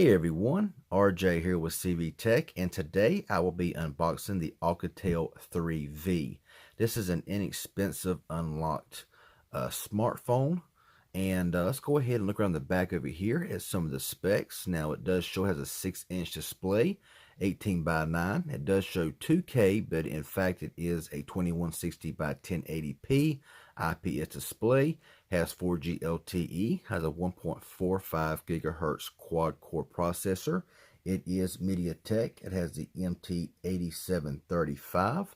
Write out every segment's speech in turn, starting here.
Hey everyone, RJ here with CV Tech, and today I will be unboxing the Alcatel 3V. This is an inexpensive unlocked smartphone, and let's go ahead and look around the back over here at some of the specs. Now it does show it has a 6-inch display, 18 by 9. It does show 2K, but in fact it is a 2160 by 1080p IPS display. Has 4G LTE, has a 1.45 gigahertz quad-core processor. It is MediaTek. It has the MT8735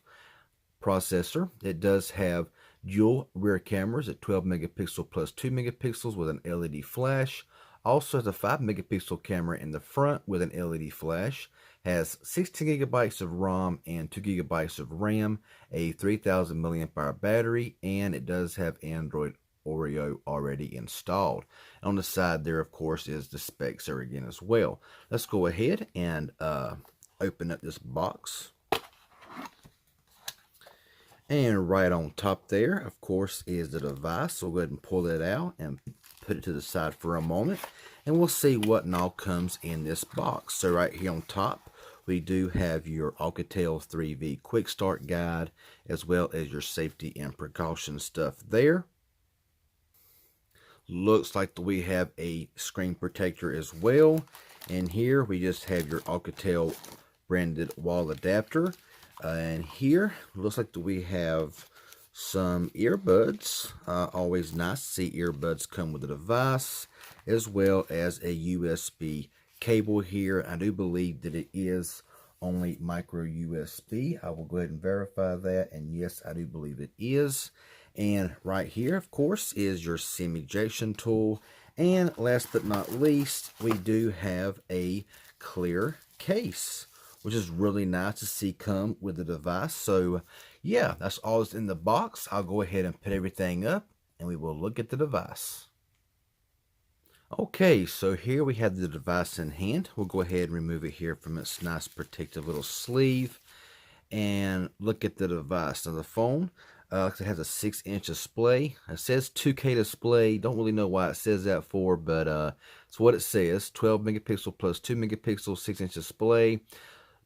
processor. It does have dual rear cameras at 12 megapixel plus 2 megapixels with an LED flash. Also has a 5 megapixel camera in the front with an LED flash. Has 16 gigabytes of ROM and 2 gigabytes of RAM, a 3000 milliamp hour battery, and it does have Android Oreo already installed. On the side there, of course, is the specs there again as well. Let's go ahead and open up this box. And right on top there, of course, is the device. So we'll go ahead and pull it out and put it to the side for a moment, and we'll see what all comes in this box. So right here on top, we do have your Alcatel 3V quick start guide, as well as your safety and precaution stuff there. Looks like we have a screen protector as well. And here we just have your Alcatel branded wall adapter. And here looks like we have some earbuds. Always nice to see earbuds come with the device, as well as a USB cable here. I do believe that it is only micro USB. I will go ahead and verify that, and yes, I do believe it is. And right here, of course, is your SIM ejection tool. And last but not least, we do have a clear case, which is really nice to see come with the device. So yeah, that's all that's in the box. I'll go ahead and put everything up, and we will look at the device. Okay, so here we have the device in hand. We'll go ahead and remove it here from its nice protective little sleeve and look at the device. Now the phone it has a 6-inch display. It says 2K display. Don't really know why it says that for, but it's what it says. 12 megapixel plus 2 megapixel 6-inch display.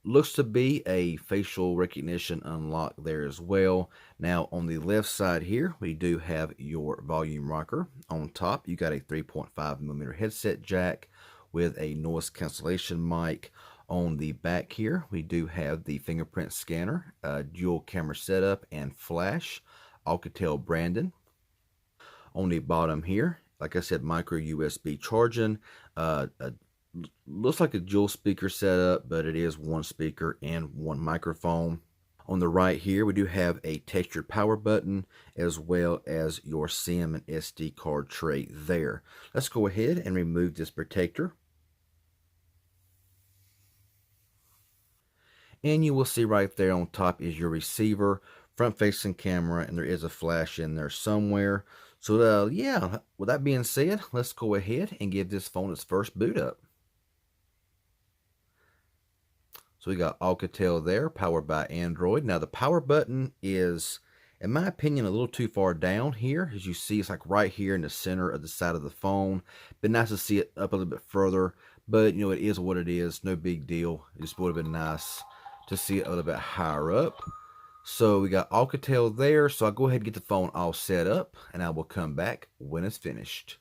Looks to be a facial recognition unlock there as well. Now on the left side here, we do have your volume rocker. On top, you got a 3.5mm headset jack with a noise cancellation mic. On the back here, we do have the fingerprint scanner, dual camera setup, and flash, Alcatel branding. On the bottom here, like I said, micro USB charging. Looks like a dual speaker setup, but it is one speaker and one microphone. On the right here, we do have a textured power button, as well as your SIM and SD card tray there. Let's go ahead and remove this protector. And you will see right there on top is your receiver, front-facing camera, and there is a flash in there somewhere. So yeah, with that being said, let's go ahead and give this phone its first boot up. So we got Alcatel there, powered by Android. Now the power button is, in my opinion, a little too far down here. As you see, it's like right here in the center of the side of the phone. Been nice to see it up a little bit further, but you know, it is what it is. No big deal. It just would have been nice to see it a little bit higher up. So we got Alcatel there. So I'll go ahead and get the phone all set up, and I will come back when it's finished.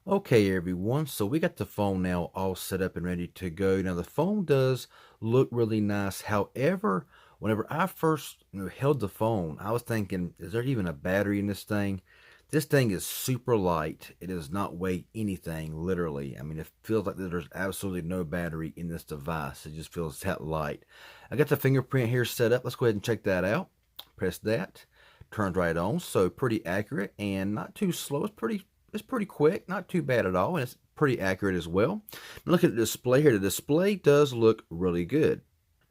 Okay, everyone, so we got the phone now all set up and ready to go. Now the phone does look really nice. However, whenever I first held the phone, I was thinking, is there even a battery in this thing? This thing is super light. It does not weigh anything, literally. I mean, it feels like there's absolutely no battery in this device. It just feels that light. I got the fingerprint here set up. Let's go ahead and check that out. Press that. Turns right on. So pretty accurate and not too slow. It's pretty quick. Not too bad at all. And it's pretty accurate as well. Now look at the display here. The display does look really good.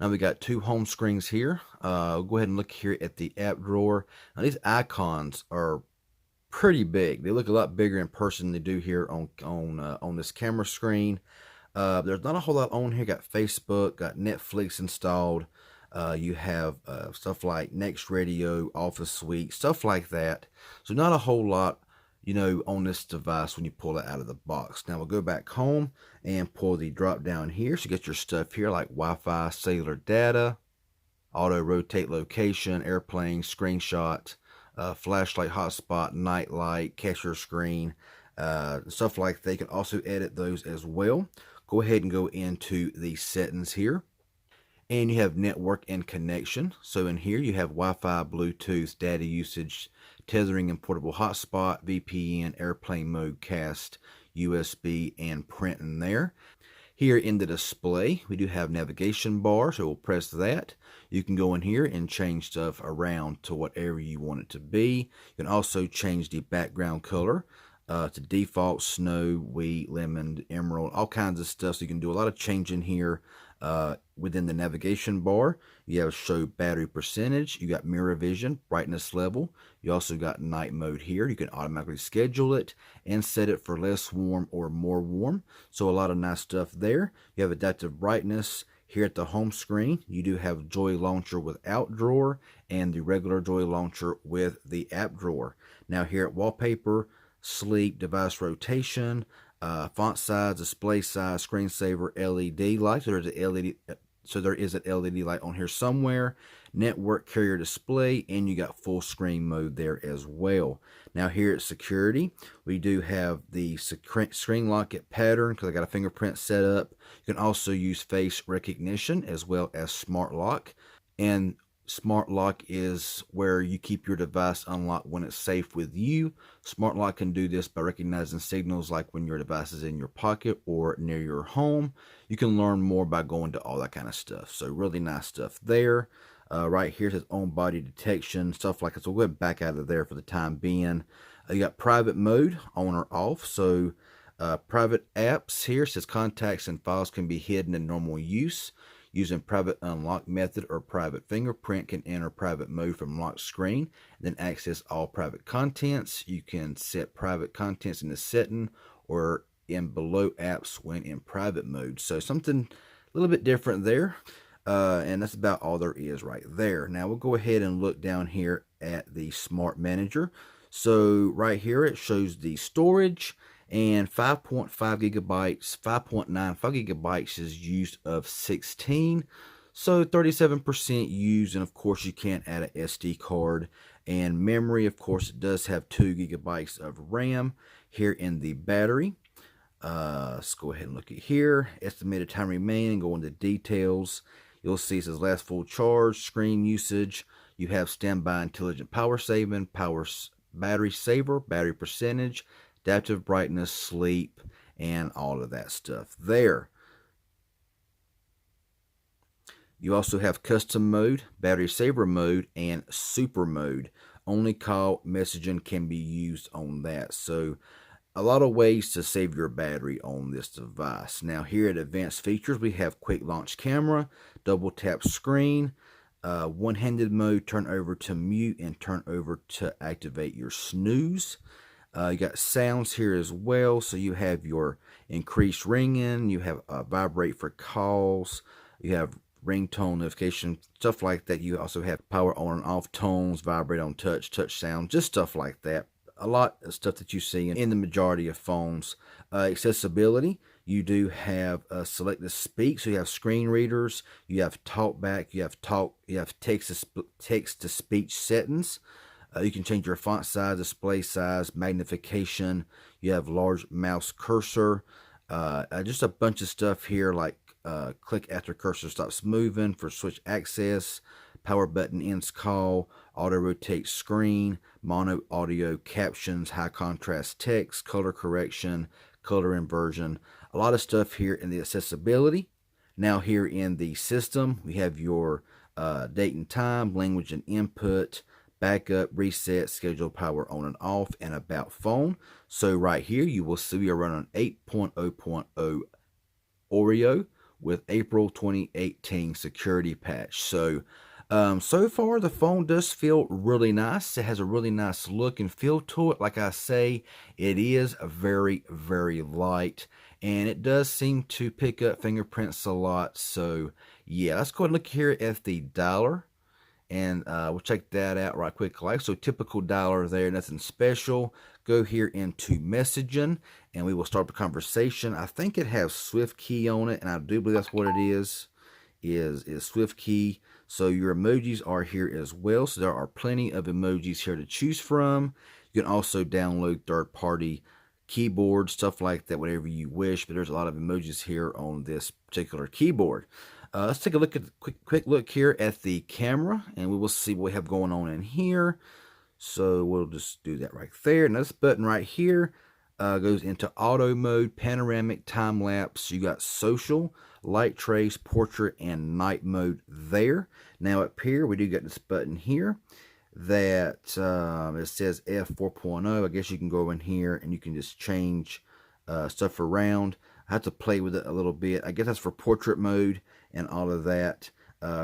Now we got two home screens here. Go ahead and look here at the app drawer. Now these icons are pretty big. They look a lot bigger in person than they do here on this camera screen. There's not a whole lot on here. Got Facebook, got Netflix installed. You have stuff like Next Radio, Office Suite, stuff like that. So not a whole lot, on this device when you pull it out of the box. Now we'll go back home and pull the drop down here. So you get your stuff here like Wi-Fi, cellular data, auto rotate location, airplane, screenshot, flashlight, hotspot, night light, capture screen, stuff like that. You can also edit those as well. Go ahead and go into the settings here. And you have network and connection. So in here you have Wi-Fi, Bluetooth, data usage, tethering and portable hotspot, VPN, airplane mode, cast, USB, and print in there. Here in the display, we do have navigation bar, so we'll press that. You can go in here and change stuff around to whatever you want it to be. You can also change the background color to default, snow, wheat, lemon, emerald, all kinds of stuff. So you can do a lot of changing here within the navigation bar. You have show battery percentage. You got mirror vision, brightness level. You also got night mode here. You can automatically schedule it and set it for less warm or more warm. So a lot of nice stuff there. You have adaptive brightness. Here at the home screen, you do have Joy Launcher without drawer and the regular Joy Launcher with the app drawer. Now here at wallpaper, sleep, device rotation, font size, display size, screensaver, LED light. So there is an LED light on here somewhere. Network carrier display, and you got full screen mode there as well. Now here at security, we do have the screen lock it pattern because I got a fingerprint set up. You can also use face recognition as well as smart lock. And smart lock is where you keep your device unlocked when it's safe with you. Smart lock can do this by recognizing signals like when your device is in your pocket or near your home. You can learn more by going to all that kind of stuff. So really nice stuff there. Right here it says on body detection, stuff like that. So we'll go back out of there for the time being. You got private mode on or off. So private apps here says contacts and files can be hidden in normal use. Using private unlock method or private fingerprint can enter private mode from lock screen, then access all private contents. You can set private contents in the setting or in below apps when in private mode. So something a little bit different there. And that's about all there is right there. Now we'll go ahead and look down here at the Smart Manager. So right here it shows the storage. And 5.5 gigabytes, 5.95 gigabytes is used of 16. So 37% used, and of course you can't add an SD card. And memory, of course, it does have 2 gigabytes of RAM. Here in the battery, let's go ahead and look at here. Estimated time remaining, go into details. You'll see it says last full charge, screen usage. You have standby intelligent power saving, battery saver, battery percentage, adaptive brightness, sleep, and all of that stuff there. You also have custom mode, battery saver mode, and super mode. Only call messaging can be used on that. So a lot of ways to save your battery on this device. Now here at advanced features, we have quick launch camera, double tap screen, one-handed mode, turn over to mute, and turn over to activate your snooze. You got sounds here as well. So you have your increased ringing, you have vibrate for calls, you have ringtone notification, stuff like that. You also have power on and off tones, vibrate on touch, touch sound, just stuff like that. A lot of stuff that you see in the majority of phones. Accessibility, you do have select to speak. So you have screen readers, you have talk back, you have text to speech settings. You can change your font size, display size, magnification. You have large mouse cursor. Just a bunch of stuff here like click after cursor stops moving for switch access, power button ends call, auto rotate screen, mono audio captions, high contrast text, color correction, color inversion. A lot of stuff here in the accessibility. Now here in the system, we have your date and time, language and input, backup, reset, schedule, power on and off, and about phone. So right here, you will see we are running 8.0.0 Oreo with April 2018 security patch. So, so far the phone does feel really nice. It has a really nice look and feel to it. Like I say, it is very, very light, and it does seem to pick up fingerprints a lot. So yeah, let's go ahead and look here at the dialer. And we'll check that out right quick. Like so, typical dialer there, nothing special. Go here into messaging, and we will start the conversation. I think it has Swift key on it, and I do believe that's what it is Swift key. So your emojis are here as well. So there are plenty of emojis here to choose from. You can also download third-party keyboard, stuff like that, whatever you wish. But there's a lot of emojis here on this particular keyboard. Let's take a look at quick look here at the camera, and we will see what we have going on in here. So we'll just do that right there. Now this button right here goes into auto mode, panoramic, time lapse. You got social, light trace, portrait, and night mode there. Now up here we do got this button here that it says F4.0. I guess you can go in here and you can just change stuff around. I have to play with it a little bit. I guess that's for portrait mode and all of that,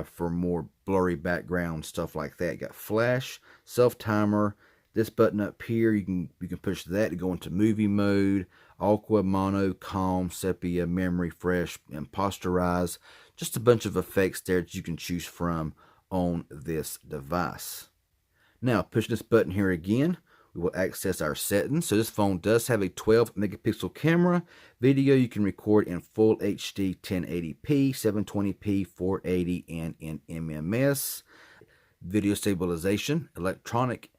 for more blurry background stuff like that. You got flash, self timer. This button up here, you can push that to go into movie mode, aqua, mono, calm, sepia, memory, fresh, and posterize. Just a bunch of effects there that you can choose from on this device. Now, pushing this button here again, we will access our settings. So this phone does have a 12 megapixel camera. Video you can record in full HD 1080p, 720p, 480, and in MMS. Video stabilization, electronic.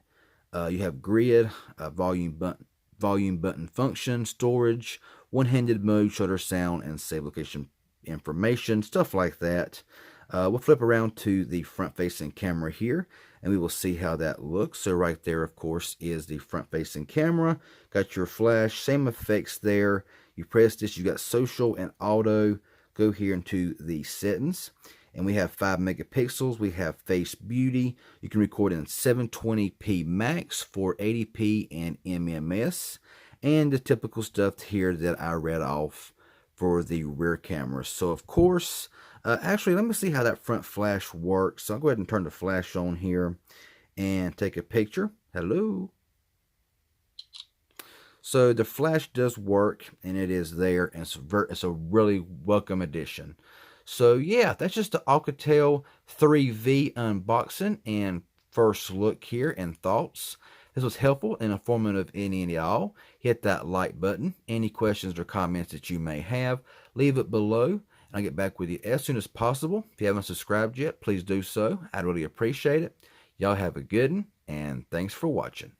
You have grid, volume button function, storage, one-handed mode, shutter sound, and save location information, stuff like that. We'll flip around to the front-facing camera here, and we will see how that looks. So right there, of course, is the front-facing camera. Got your flash, same effects there. You press this, you got social and auto. Go here into the settings, and we have 5 megapixels. We have face beauty. You can record in 720p max, 480p, and MMS. And the typical stuff here that I read off for the rear camera. So, of course, actually, let me see how that front flash works. So I'll go ahead and turn the flash on here and take a picture. Hello. So the flash does work, and it is there, and it's a really welcome addition. So yeah, that's just the Alcatel 3V unboxing and first look here and thoughts. This was helpful and informative any and y'all. Hit that like button. Any questions or comments that you may have, leave it below, and I'll get back with you as soon as possible. If you haven't subscribed yet, please do so. I'd really appreciate it. Y'all have a good one, and thanks for watching.